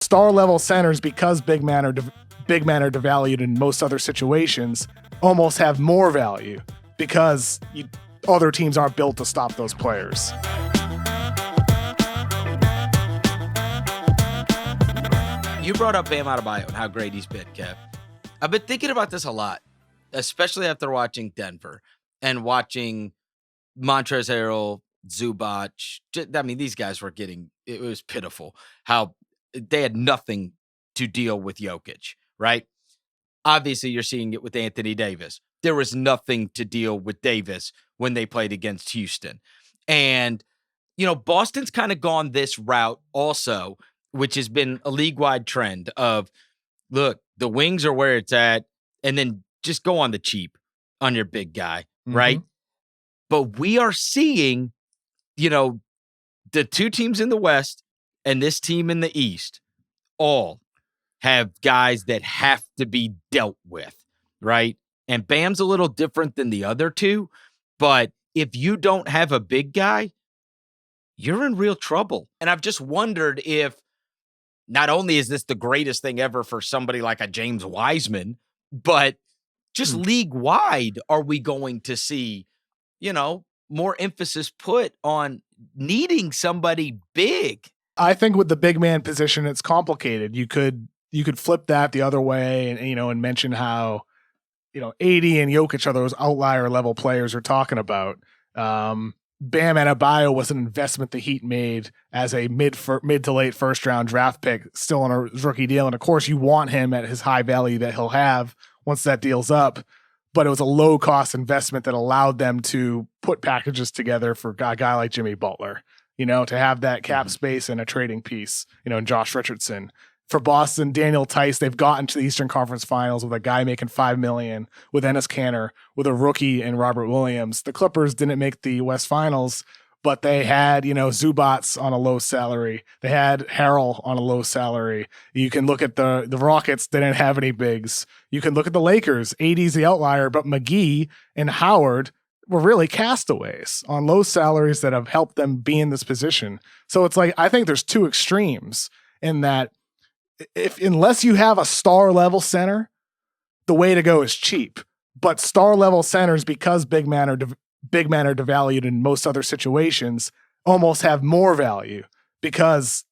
Star level centers, because big men are devalued in most other situations, almost have more value because other teams aren't built to stop those players. You brought up Bam Adebayo and how great he's been, Kev. I've been thinking about this a lot, especially after watching Denver and watching Montrezl Harrell, Zubac. I mean, these guys were it was pitiful how they had nothing to deal with Jokic, right? Obviously, you're seeing it with Anthony Davis. There was nothing to deal with Davis when they played against Houston. And, Boston's kind of gone this route also, which has been a league-wide trend of, look, the wings are where it's at, and then just go on the cheap on your big guy, right? But we are seeing, the two teams in the West and this team in the East all have guys that have to be dealt with, right? And Bam's a little different than the other two, but if you don't have a big guy, you're in real trouble. And I've just wondered if not only is this the greatest thing ever for somebody like a James Wiseman, but just league-wide, are we going to see, more emphasis put on needing somebody big? I think with the big man position, it's complicated. You could flip that the other way and mention how, AD and Jokic are those outlier level players we're talking about. Bam Adebayo was an investment the Heat made as a mid to late first round draft pick, still on a rookie deal. And of course you want him at his high value that he'll have once that deal's up. But it was a low cost investment that allowed them to put packages together for a guy like Jimmy Butler, to have that cap space and a trading piece, and Josh Richardson. For Boston, Daniel Tice, they've gotten to the Eastern Conference Finals with a guy making $5 million, with Enes Kanter, with a rookie in Robert Williams. The Clippers didn't make the West Finals, but they had, Zubac on a low salary. They had Harrell on a low salary. You can look at the Rockets, they didn't have any bigs. You can look at the Lakers. AD's the outlier, but McGee and Howard were really castaways on low salaries that have helped them be in this position. So it's like, I think there's two extremes in that unless you have a star level center, the way to go is cheap. But star level centers, because big men are devalued in most other situations, almost have more value because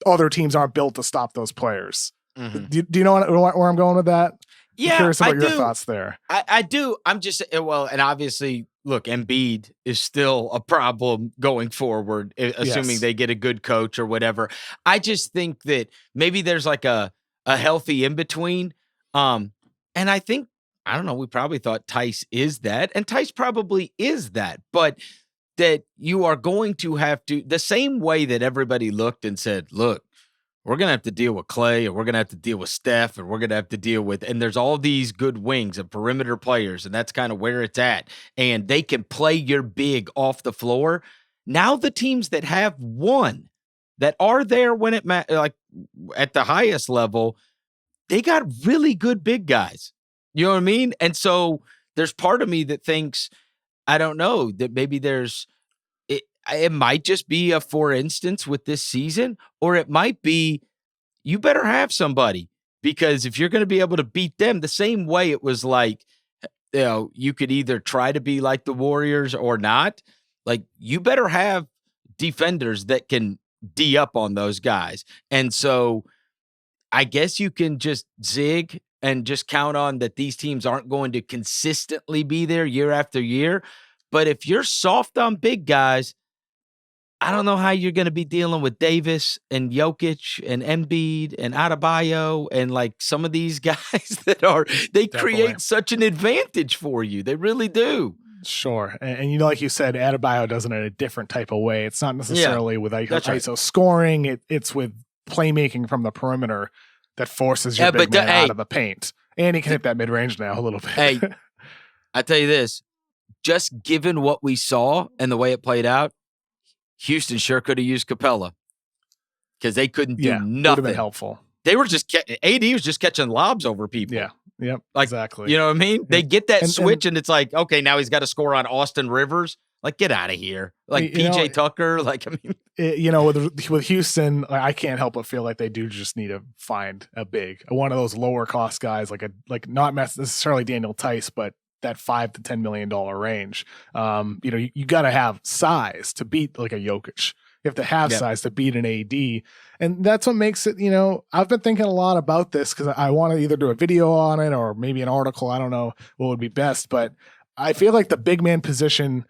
other teams aren't built to stop those players. Do you know where I'm going with that? Yeah, I'm curious about your thoughts there. I do. I'm just, and obviously, look, Embiid is still a problem going forward, assuming they get a good coach or whatever. I just think that maybe there's like a healthy in between. And I think, I don't know, we probably thought Tice is that, and Tice probably is that, but that you are going to have to, the same way that everybody looked and said, look, we're going to have to deal with Clay, and we're going to have to deal with Steph, and we're going to have to deal with, and there's all these good wings and perimeter players, and that's kind of where it's at. And they can play your big off the floor. Now the teams that have one, that are there when it like at the highest level, they got really good big guys. You know what I mean? And so there's part of me that thinks, I don't know, that maybe it might just be a for instance with this season, or it might be you better have somebody, because if you're going to be able to beat them the same way it was like, you could either try to be like the Warriors or not. Like, you better have defenders that can D up on those guys. And so I guess you can just zig and just count on that these teams aren't going to consistently be there year after year. But if you're soft on big guys, I don't know how you're going to be dealing with Davis and Jokic and Embiid and Adebayo and like some of these guys they create such an advantage for you. They really do. Sure. And like you said, Adebayo does it in a different type of way. It's not necessarily with ISO scoring. It's with playmaking from the perimeter that forces your big man out of the paint. And he can hit that mid-range now a little bit. Hey, I tell you this, just given what we saw and the way it played out, Houston sure could have used Capella, because they couldn't do nothing. Would have been helpful. They were just AD was just catching lobs over people. Yeah. Yep. Like, exactly. You know what I mean? They get that switch, and it's like, okay, now he's got to score on Austin Rivers. Like, get out of here. Like PJ Tucker. Like, I mean, with Houston, I can't help but feel like they do just need to find a big, one of those lower cost guys, like not necessarily Daniel Tice, but that $5 to $10 million range. You got to have size to beat like a Jokic. You have to have size to beat an AD. And that's what makes it, I've been thinking a lot about this because I want to either do a video on it or maybe an article. I don't know what would be best, but I feel like the big man position,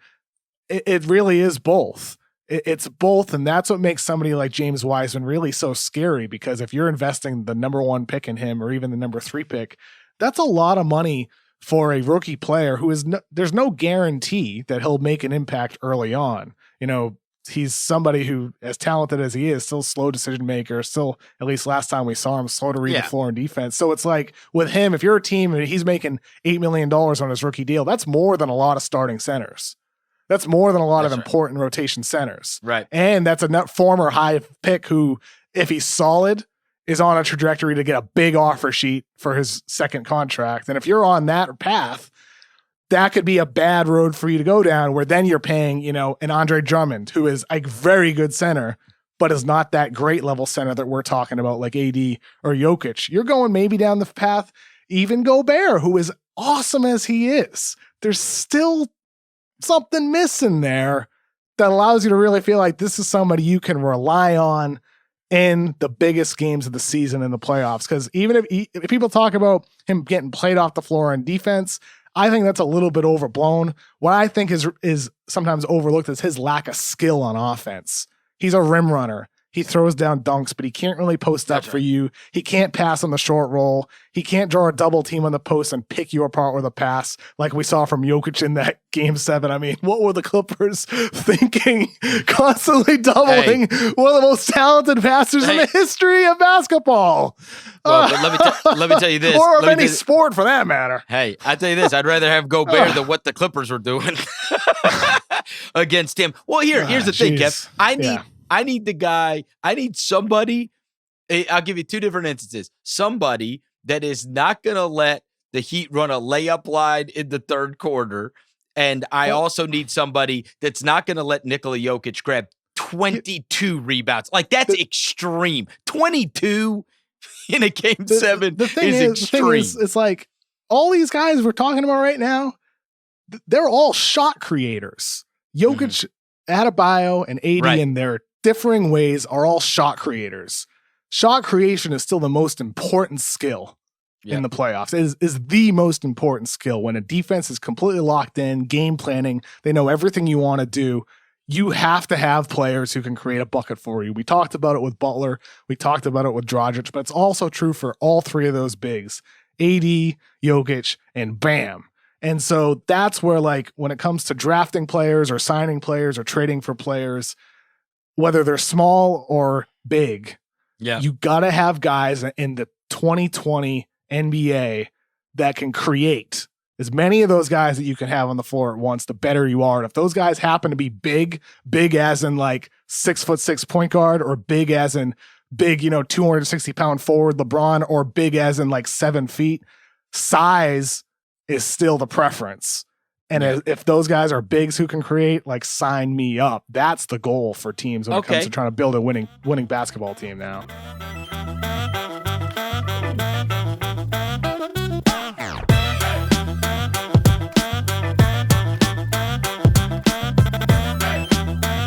it really is both. It's both, and that's what makes somebody like James Wiseman really so scary, because if you're investing the number 1 pick in him or even the number 3 pick, that's a lot of money for a rookie player who is there's no guarantee that he'll make an impact early on. He's somebody who, as talented as he is, still slow decision maker, still, at least last time we saw him, slow to read the floor in defense. So it's like with him, if you're a team and he's making $8 million on his rookie deal, that's more than a lot of starting centers. That's more than a lot of important rotation centers. Right. And that's a former high pick who, if he's solid, is on a trajectory to get a big offer sheet for his second contract. And if you're on that path, that could be a bad road for you to go down, where then you're paying, an Andre Drummond, who is a very good center, but is not that great level center that we're talking about, like AD or Jokic. You're going maybe down the path, even Gobert, who is awesome as he is. There's still something missing there that allows you to really feel like this is somebody you can rely on in the biggest games of the season in the playoffs. Because even if people talk about him getting played off the floor on defense, I think that's a little bit overblown. What I think is sometimes overlooked is his lack of skill on offense. He's a rim runner. He throws down dunks, but he can't really post up for you. He can't pass on the short roll. He can't draw a double team on the post and pick you apart with a pass like we saw from Jokic in that Game 7. I mean, what were the Clippers thinking? Constantly doubling one of the most talented passers in the history of basketball. Well, but let me tell you this. Or of any sport for that matter. Hey, I tell you this. I'd rather have Gobert than what the Clippers were doing against him. Well, here's the thing, Kev. I need somebody. I'll give you 2 different instances. Somebody that is not going to let the Heat run a layup line in the third quarter. And I also need somebody that's not going to let Nikola Jokic grab 22 rebounds. Like, that's extreme. 22 in a Game 7 is extreme. The thing is, it's like all these guys we're talking about right now, they're all shot creators. Jokic, Adebayo, and AD in their differing ways are all shot creators. Shot creation is still the most important skill in the playoffs. It is the most important skill. When a defense is completely locked in, game planning, they know everything you want to do. You have to have players who can create a bucket for you. We talked about it with Butler. We talked about it with Dragic, but it's also true for all 3 of those bigs, AD, Jokic, and Bam. And so that's where, like, when it comes to drafting players or signing players or trading for players, whether they're small or big, you got to have guys in the 2020 NBA that can create. As many of those guys that you can have on the floor at once, the better you are. And if those guys happen to be big as in like 6'6" point guard, or big as in big, 260-pound forward LeBron, or big as in like 7 feet, size is still the preference. And if those guys are bigs who can create, like, sign me up. That's the goal for teams when it comes to trying to build a winning basketball team now.